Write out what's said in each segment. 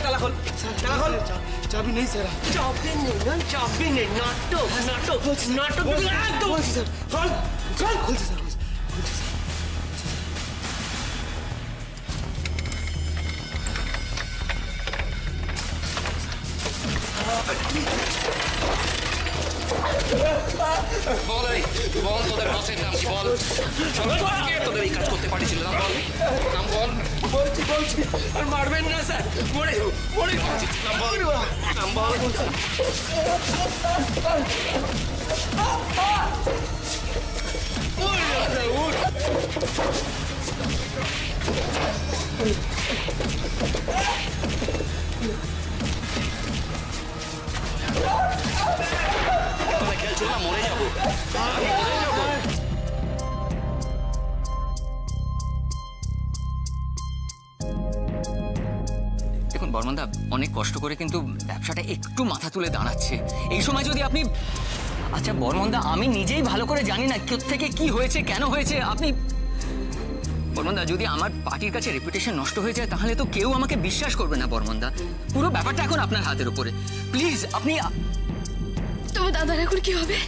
তালা খোল, তালা খোল। চাবি নেই স্যার। চাবি নেই না, চাবি নেই, নাটক নাটক নাটক একদম বলছি স্যার। খোল খোল। খুলছি স্যার, খুলছি স্যার। বল এই, বল তোদের বসের নাম কি বল? কে তোদের এই কাজ করতে পাঠিয়েছিল নাম বল, নাম বল। বলছি বলছি, আর মারবেন না স্যার, মরে মরে নাম বল, নাম বল। তোরা খেলছো না, মরে যাবো, আমি মরে যাবো। দেখুন বর্মনদা, অনেক কষ্ট করে কিন্তু ব্যবসাটা একটু মাথা তুলে দাঁড়াচ্ছে। এই সময় যদি আপনি, আচ্ছা বর্মনদা, আমি নিজেই ভালো করে জানি না থেকে কি হয়েছে, কেন হয়েছে। আপনি বর্মনদা, যদি আমার পার্টির কাছে রেপুটেশন নষ্ট হয়ে যায় তাহলে তো কেউ আমাকে বিশ্বাস করবে না বর্মনদা। পুরো ব্যাপারটা এখন আপনার হাতের উপরে। প্লিজ আপনি। তোমার দাদার এখন কি হবে?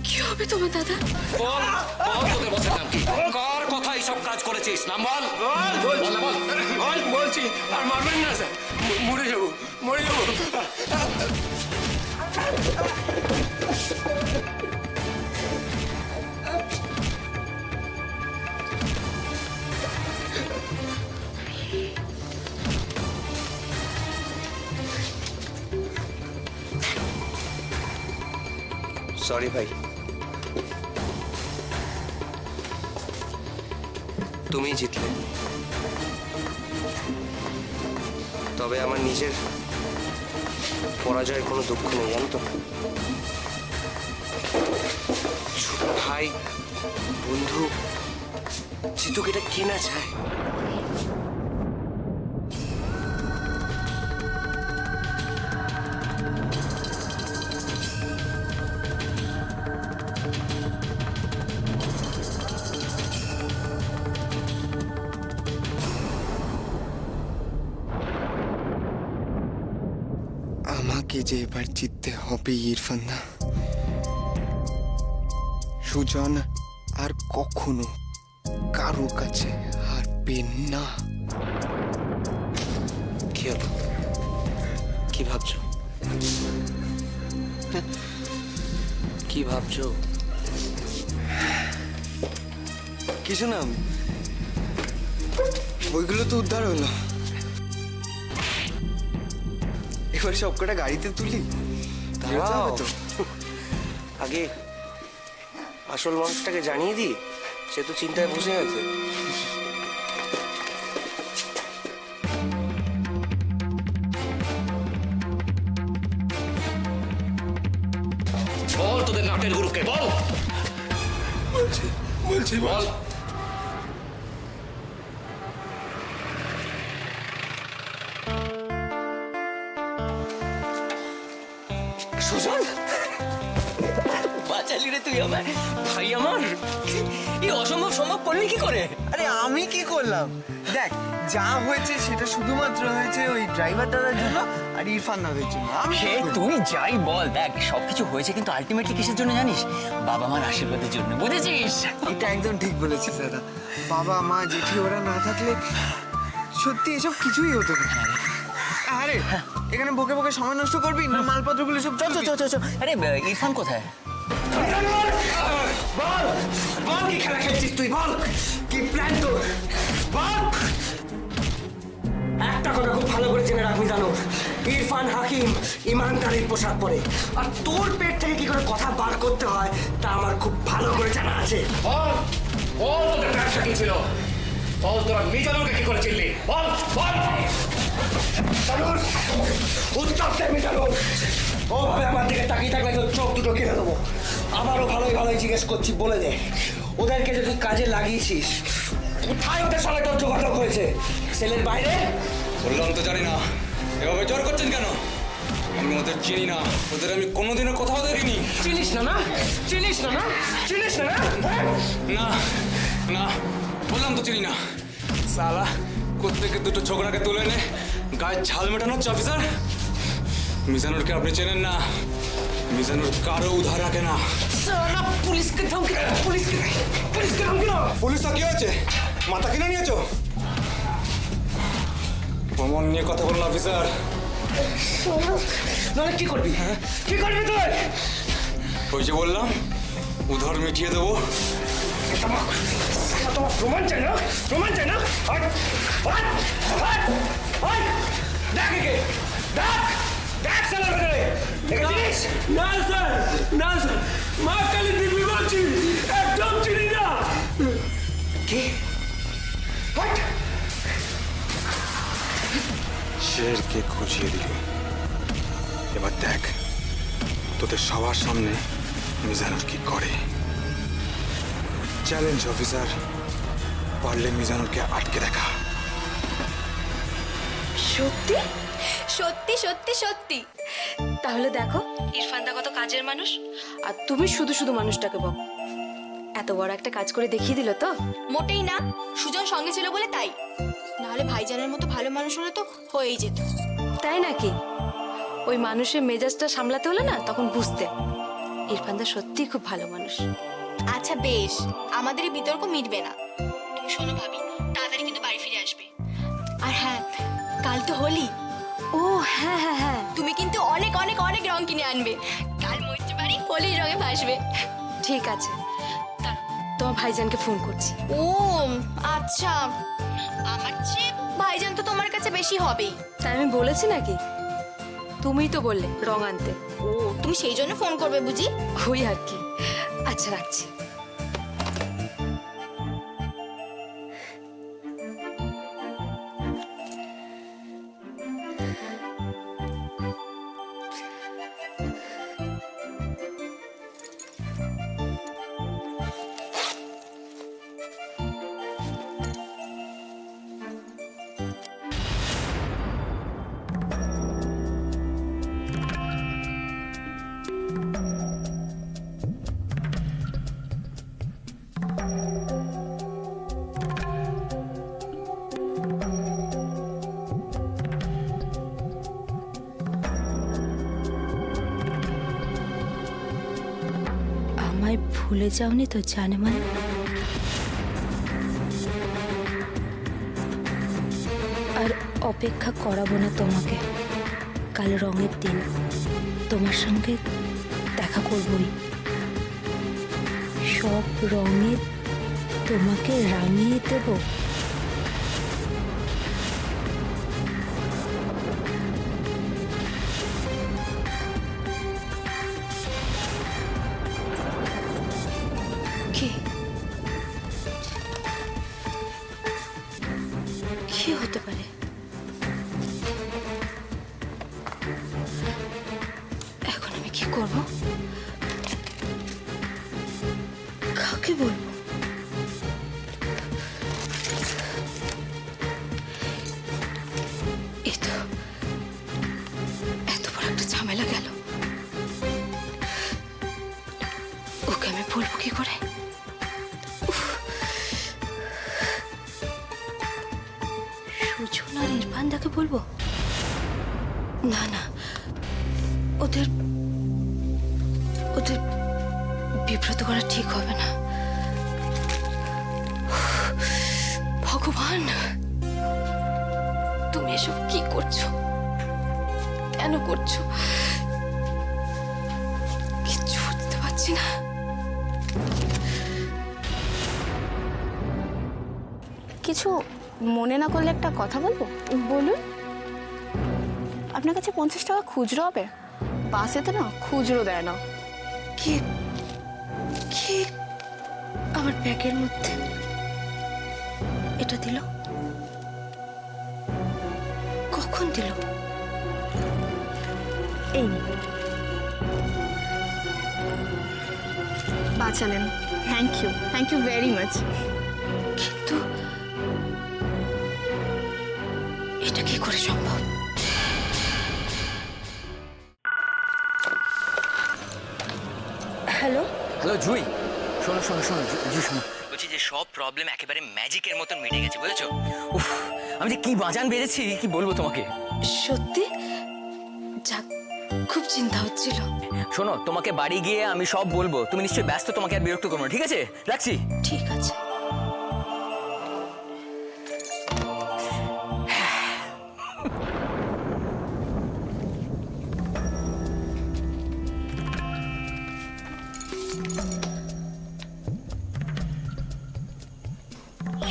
কি হবে তোমার দাদা? বল, বল তোদের বসের নাম কি? কার কথা এইসব কাজ করেছিস? নাম বল। বল, বল, বল। বল, বলছি, আর মারবেন না স্যার, মরে যাবো, মরে যাবো। সরি ভাই, তুমি জিতলে। তবে আমার নিজের পরাজয়ের কোনো দুঃখ নেই, জানো তো। ছোট ভাই, বন্ধু, জিতুক এটা কে না চায়? আমাকে যে এবার জিততে হবে ইরফান দা। সুজন আর কখনো কারো কাছে হারবে না। কি হলো? কি ভাবছো? কি ভাবছো? কিছু না, ওইগুলো তো উদ্ধার হলো। এবার সবকটা গাড়িতে তুলি, তাহলে তো হবে তো। আগে আসল মানুষটাকে জানিয়ে দিই, সে তো চিন্তায় বসে আছে। বল তোদের নাটের গুরুকে, বল। বলছি বলছি বল। সুজন, বাঁচালি রে তুই আমার ভাই, আমার এই অসম্ভব সম্ভব করলি কি করে? আরে আমি কি করলাম? দেখ, যা হয়েছে সেটা শুধুমাত্র হয়েছে ওই ড্রাইভার দাদার জন্য আর ইরফান দাদের জন্য। আমি সে তুই যাই বল, দেখ সবকিছু হয়েছে কিন্তু আলটিমেটলি কিসের জন্য জানিস? বাবা মার আশীর্বাদের জন্য, বুঝেছিস? এটা একদম ঠিক বলেছিস দাদা। বাবা মা জেঠি ওরা না থাকলে সত্যি এসব কিছুই হতো না। আরে এখানে বকে বকে সময় নষ্ট করবি না, মালপত্রগুলো সব চল চল চল চল। আরে ইরফান কোথায়? বল, বল কি খেলা খেলছিস তুই? বল, কি প্ল্যান তোর? বল। একটা কথা খুব ভালো করে জেনে রাখবি, জানো, ইরফান হাকিম ইমানদারির পোশাক পরে, আর তোর পেট থেকে কি করে কথা বার করতে হয় তা আমার খুব ভালো করে জানা আছে। বল, বল তোদের ব্যবসা কি ছিল? বল তোরা মিজানুরকে কি করে চিনলি? বল, বল। জানুর, উত্তর দে মিজানুর। ওভাবে আমার দিকে তাকিয়ে থাকলে তোর চোখ দুটো কেটে দেবো। আবারও ভালোই ভালোই জিজ্ঞেস করছি, বলে দে, ওদেরকে যে তুই কাজে লাগিয়েছিস, কোথায় ওদের সঙ্গে তোর যোগাযোগ হয়েছে? সেলের বাইরে? বললাম তো জানি না, এভাবে জোর করছেন কেন? আমি ওদের চিনি না, ওদের আমি কোনোদিনও কোথাও দেখিনি। চিনিস না? না চিনিস না? না চিনিস না? না না, বললাম তো চিনি না। সালা প্রত্যেকে দুটো ছোকরাকে তুলে এনে গায়ে ঝাল মেটানো হচ্ছে অফিসার। মিজানুরকে আপনি চেনেন না, মিজানুর কারো উধার রাখে না। পুলিশকে ধমকি দাও, পুলিশকে ধমকি দাও। পুলিশ তো কি হয়েছে, মাথা কিনে নিয়েছো? প্রমাণ নিয়ে কথা বলুন অফিসার। নাহলে কি করবি, কি করবি তুই? ওই যে বললাম উধার মিটিয়ে দেবো। তোমার প্রমাণ চাই না, প্রমাণ চাই না। দেখ একে, দেখ দেখ সালা ভেতরে দেখেছিস? না স্যার, না স্যার, মা কালী দিব্যি বলছি, একদম চিনি না। কি? হাট! শেরকে খুঁজিয়ে দিল। এবার দেখ তোদের সবার সামনে মিজানুর কি করে। চ্যালেঞ্জ অফিসার, পারলে মিজানুরকে আটকে দেখা। সত্যি সত্যি সত্যি সত্যি? তাহলে দেখো ইরফানদা কত কাজের মানুষ, আর তুমি শুধু শুধু মানুষটাকে বক। এত বড় একটা কাজ করে দেখিয়ে দিল তো? মোটেই না, সুজন সঙ্গে ছিল বলে তাই, নাহলে ভাইজানের মতো ভালো মানুষ হলে তো হয়েই যেত। তাই নাকি? ওই মানুষের মেজাজটা সামলাতে হলে না, তখন বুঝতে ইরফানদা সত্যিই খুব ভালো মানুষ। আচ্ছা বেশ, আমাদের এই বিতর্ক মিটবে না। তুমি শোনো ভাবি, তাড়াতাড়ি কিন্তু বাড়ি ফিরে আসবে। আর হ্যাঁ, কাল তো হোলি। ও হ্যাঁ হ্যাঁ হ্যাঁ, তুমি কিন্তু অনেক অনেক অনেক রং কিনে আনবে। কাল মৈত্রী বাড়ি হোলির রঙে ভাসবে। ঠিক আছে, তোমার ভাইজানকে ফোন করছি। ও আচ্ছা, আমার চেয়ে ভাইজান তো তোমার কাছে বেশি হবেই। তাই আমি বলেছি নাকি? তুমিই তো বললে রং আনতে। ও তুমি সেই জন্য ফোন করবে বুঝি? ওই আর কি। আচ্ছা রাখছি। আমায় ভুলে যাওনি তো জানেমান? আর অপেক্ষা করাবো না তোমাকে। কাল রঙের দিন তোমার সঙ্গে দেখা করবই। সব রঙে তোমাকে রাঙিয়ে দেব। কি হতে পারে? এখন আমি কি করব? কাকে বলবো? এই তো এত বড় একটা ঝামেলা গেল। ওকে আমি বলবো কি করে? সুজন আর ইরফানদাকে বলবো? না না, ওদের ওদের বিব্রত করা ঠিক হবে না। ভগবান, তুমি এসব কি করছো? কেন করছো? কিচ্ছু বুঝতে পারছি না। কিছু মনে না করলে একটা কথা বলবো? বলুন। আপনার কাছে 50 টাকা খুচরো হবে? বাসেতে না খুচরো দেয় না। কি কি আমার ব্যাগের মধ্যে এটা দিল? কখন দিল? এই বাঁচালেন, থ্যাংক ইউ ভেরি মাচ। কিন্তু এটা কি করে সম্ভব? হ্যালো হ্যালো জুই, শোনো শোনো শোনো জুই শোনো, বলছি যে সব প্রবলেম একেবারে ম্যাজিকের মতন মিটে গেছে, বুঝেছো? উফ, আমি যে কি বাজান বেজেছি কি বলবো তোমাকে। সত্যি? যাক, খুব চিন্তা হচ্ছিল। শোনো, তোমাকে বাড়ি গিয়ে আমি সব বলবো, তুমি নিশ্চয়ই ব্যস্ত, তোমাকে আর বিরক্ত করবো না, ঠিক আছে? রাখছি। ঠিক আছে।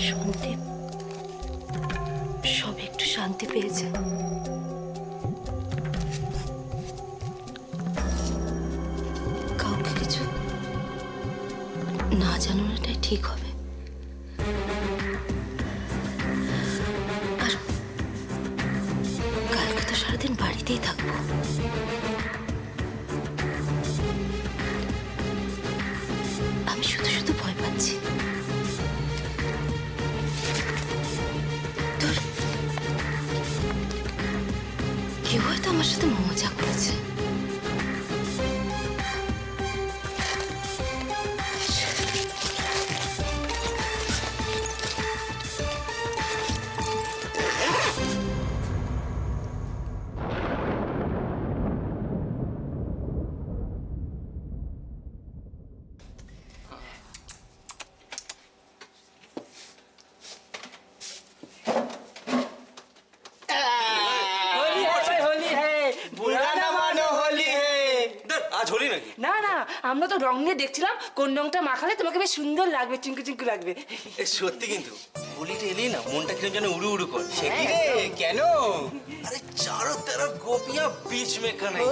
সন্দীপ সব একটু শান্তি পেয়েছে। কাউকে কিছু না জানানোটাই ঠিক হবে। আর কালকে তো সারাদিন বাড়িতেই থাকবো। আমি শুধু শুধু ভয় পাচ্ছি। ধুর, কেউ হয়তো আমার সাথে মজা করেছে। আজ হোলি নাকি? না না, আমরা তো রং নিয়ে দেখছিলাম কোন রংটা মাখালে তোমাকে বেশ সুন্দর লাগবে, চিঙ্কু চিঙ্কু লাগবে। সত্যি কিন্তু হোলিতে এলেই না মনটা কিরম যেন উড়ু উড়ু করে। সে কি রে, কেন? আরে চারো তেরো গোপিয়া বিচ মে কানাই।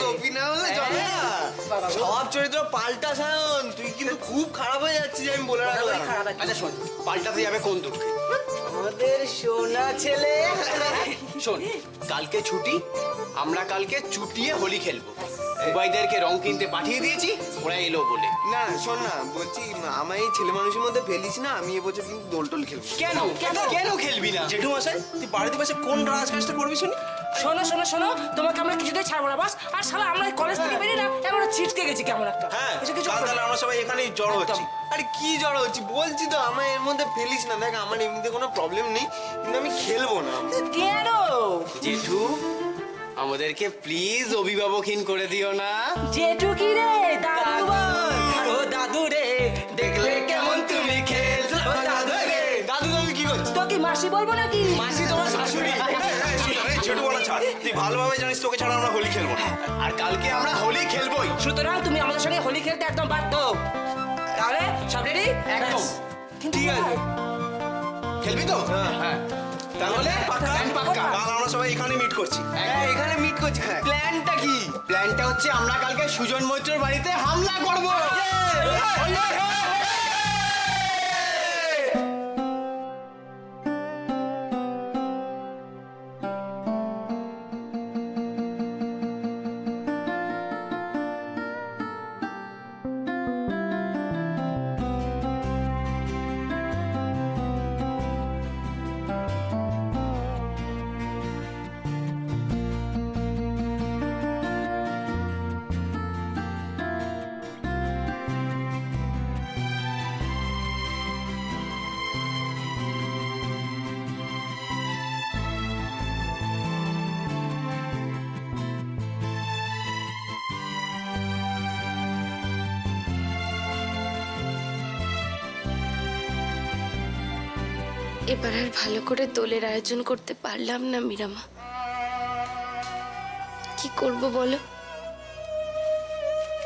গোপী না হলে চলে না। স্বভাব চরিত্র পাল্টা সায়ন, তুই কিন্তু খুব খারাপ হয়ে যাচ্ছিস, আমি বলে রাখলাম। আচ্ছা শোন, পাল্টাতে যাবে কোন দুঃখে? আমাদের সোনা ছেলে। শোন, কালকে ছুটি, আমরা কালকে চুটিয়ে হোলি খেলবো। ভাইদেরকে রং কিনতে পাঠিয়ে দিয়েছি, ওরা এলো বলে। না শোন না, বলছি আমার এই ছেলে মানুষের মধ্যে ফেলিস না, আমি এবছর কিন্তু দোল টোল খেলবো। কেন কেন খেলবি না? জেঠু মশাই, তুই বাড়িতে বসে কোন রাজকাজটা করবি শুনি? শোনো শোনো শোনো, তোমাকে আমরা কিছুতেই ছাড়বো না বাস। আর শালা আমরা কলেজ থেকে বেরিয়ে না এমন ছিটকে গেছি কেমন একটা। হ্যাঁ, এসব কিছু কাল তাহলে আমরা সবাই এখানেই জড়ো হচ্ছি। আরে কি জড়ো হচ্ছি বলছি তো, আমার এর মধ্যে ফেলিস না। দেখ আমার এমনিতে কোনো প্রবলেম নেই, কিন্তু আমি খেলবো না। কেন? জেঠু, আমাদেরকে প্লিজ অভিভাবকহীন করে দিও না। জেঠু কি রে? দাদু বল। ও দাদু রে, দেখলে কেমন তুমি খেলছো। ও দাদু রে। দাদু দাদু কি করছিস? তো কি মাসি বলবো নাকি? মাসি তোমার শাশুড়ি। ছোট বলা ছাড়, তুই ভালোভাবে জানিস তোকে ছাড়া আমরা হোলি খেলবো না। আর কালকে আমরা হোলি খেলবোই। সুতরাং তুমি আমাদের সঙ্গে হোলি খেলতে একদম বাধ্য। তাহলে সব রেডি? একদম। কিন্তু ঠিক আছে। খেলবি তো? হ্যাঁ। তাহলে পাক্কা? কাল আমরা সবাই এখানে মিট করছি। এখানে মিট করছি। প্ল্যানটা কি? প্ল্যানটা হচ্ছে আমরা কালকে সুজন মৈত্রের বাড়িতে হামলা করবো। এবার আর ভালো করে দোলের আয়োজন করতে পারলাম না মীরামা। কি করব বলো?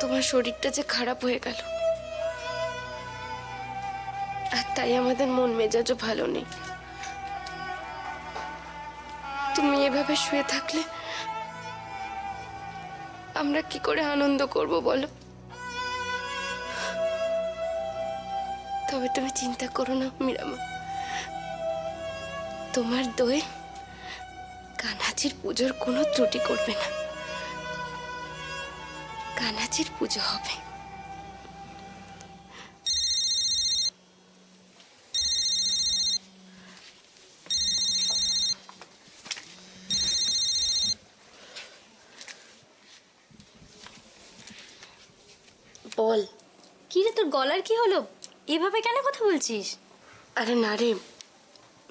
তোমার শরীরটা যে খারাপ হয়ে গেল, আর তাই আমাদের মন মেজাজও ভালো নেই। তুমি এভাবে শুয়ে থাকলে আমরা কি করে আনন্দ করব বলো? তবে তুমি চিন্তা করো না মীরামা, তোমার দই কানাচির পুজোর কোনো ত্রুটি করবে না। কানাচির পুজো হবে। বল, কি রে, তোর গলার কি হলো? এভাবে কেন কথা বলছিস? আরে না রে,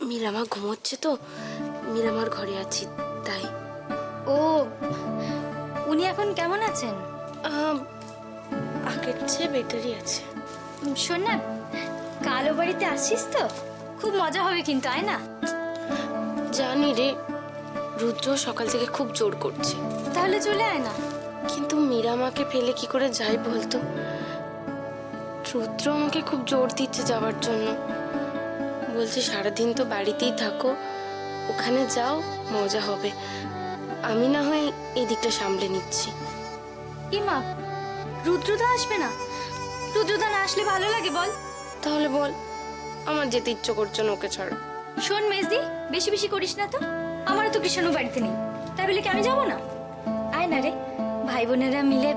মীরামা ঘুমোচ্ছে তো, মীরামার ঘরে আছি তাই। ও, উনি এখন কেমন আছেন? আগের চেয়ে বেটারই আছে। শোন না, কালো বাড়িতে আসিস তো? খুব মজা হবে কিন্তু, আয় না। জানি রে, রুদ্র সকাল থেকে খুব জোর করছে। তাহলে চলে আয় না। কিন্তু মীরামাকে ফেলে কি করে যাই বলতো? রুদ্র আমাকে খুব জোর দিচ্ছে যাওয়ার জন্য, বলছে সারাদিন তো বাড়িতেই থাকো, ওখানে যাও মজা হবে, আমি না হয় এই দিকটা সামলে নিচ্ছি। ইমা, রুদ্রদা আসবে না? রুদ্রদা না আসলে ভালো লাগে বল? তাহলে বল, আমার যেতে ইচ্ছে করছে না ওকে ছাড়া। শোন মেজদি, বেশি বেশি করিস না তো, আমারও তো কৃষ্ণও বাড়িতে নেই, তাই বলে কি আমি যাবো না? আয় না রে, ভাই বোনেরা মিলে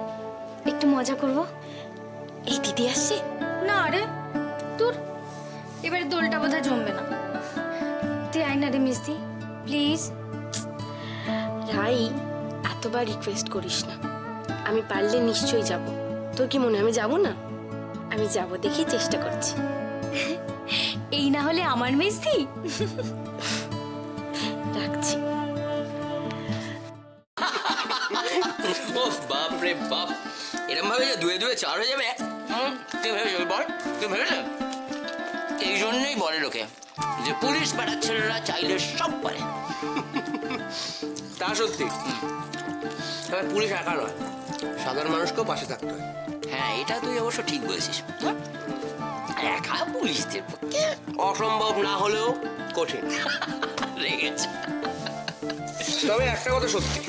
একটু মজা করব। এই দিদি আসছে? না রে, তোর এবারে দোলটা বোধহয় জমবে না। তুই আয় না রে মিস্তি, প্লিজ। রাই, এতবার রিকোয়েস্ট করিস না, আমি পারলে নিশ্চয়ই যাব। তোর কি মনে হয় আমি যাব না? আমি যাব দেখি চেষ্টা করছি। এই না হলে আমার মিস্তি। রাখছি। ওফ বাপ রে বাপ, এরম ভাবে যে দুয়ে দুয়ে চার হয়ে যাবে, তুই ভেবেছিস বল? তুই ভেবেছিস? এই জন্যই বলে লোকে যে পুলিশ পাড়ার ছেলেরা চাইলে সব পারে। তা সত্যি। তবে পুলিশ একা নয়, সাধারণ মানুষকেও পাশে থাকতে হয়। হ্যাঁ, এটা তুই অবশ্য ঠিক বলেছিস। একা পুলিশদের পক্ষে অসম্ভব না হলেও কঠিন। লেগেছে। তবে একটা কথা সত্যি,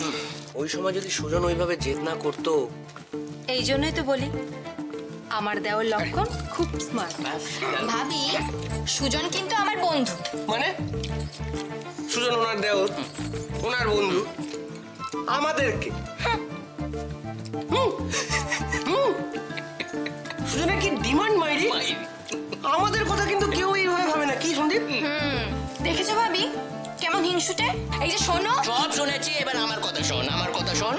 ওই সময় যদি সুজন ওইভাবে জেদ না করতো। এই জন্যই তো বলি আমার দেওয়ার লক্ষণ খুব স্মার্ট। ভাবি, সুজন কিন্তু আমার বন্ধু। মানে সুজন ওনার দেওর, ওনার বন্ধু, আমাদেরকে সুজনের কি ডিমান্ড মাইরি? আমাদের কথা কিন্তু কেউ এইভাবে ভাবে না, কি সন্দীপ? দেখেছো ভাবি কেমন হিংসুটে? এই যে শোনো, সব শুনেছি, এবার আমার কথা শোন, আমার কথা শোন।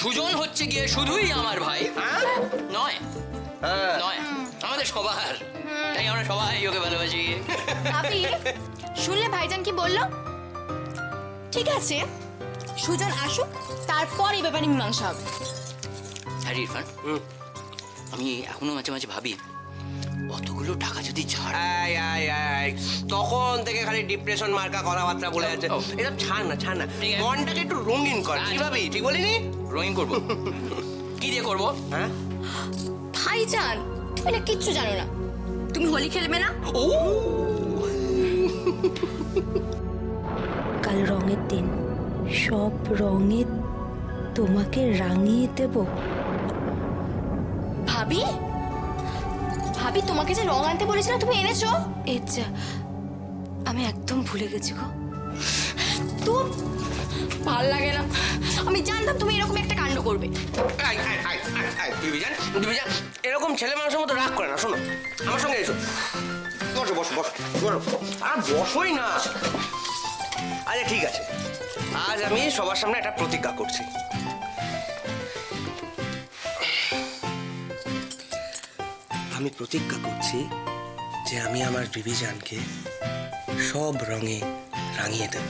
সুজন হচ্ছে গিয়ে শুধুই আমার ভাই, নয় নয় আমাদের সবার, তাই আমরা সবাই ওকে ভালোবাসি। ভাবি শুনলে ভাইজান কি বললো? ঠিক আছে, সুজন আসুক, তারপর এই ব্যাপারে মীমাংসা হবে। আরে ইরফান, আমি এখনো মাঝে মাঝে ভাবি অতগুলো টাকা যদি ছাড়। তখন থেকে খালি ডিপ্রেশন মার্কা কথাবার্তা বলে যাচ্ছে। এসব ছাড় না, ছাড় না, মনটাকে একটু রঙিন কর। কি ভাবি, ঠিক বলিনি? রঙিন করবো? কি দিয়ে করবো? হ্যাঁ, ভাইজান তুমি না কিচ্ছু জানো না, তুমি হোলি খেলবে না? কাল রঙের দিন, সব রঙে তোমাকে রাঙিয়ে দেব। ভাবি, ভাবি তোমাকে যে রং আনতে বলেছিলাম তুমি এনেছো? এ যা, আমি একদম ভুলে গেছি গো। তোর ভাল লাগে না, আমি জানতাম তুমি এরকম একটা কাণ্ড করবে। এরকম ছেলে মানুষের মতো রাগ করে না। শোনো, আমার সঙ্গে এসো, বসো বসো বসো বসো। আর বসোই না। আচ্ছা ঠিক আছে, আজ আমি সবার সামনে একটা প্রতিজ্ঞা করছি। আমি প্রতিজ্ঞা করছি যে আমি আমার বিবিজানকে সব রঙে রাঙিয়ে দেব।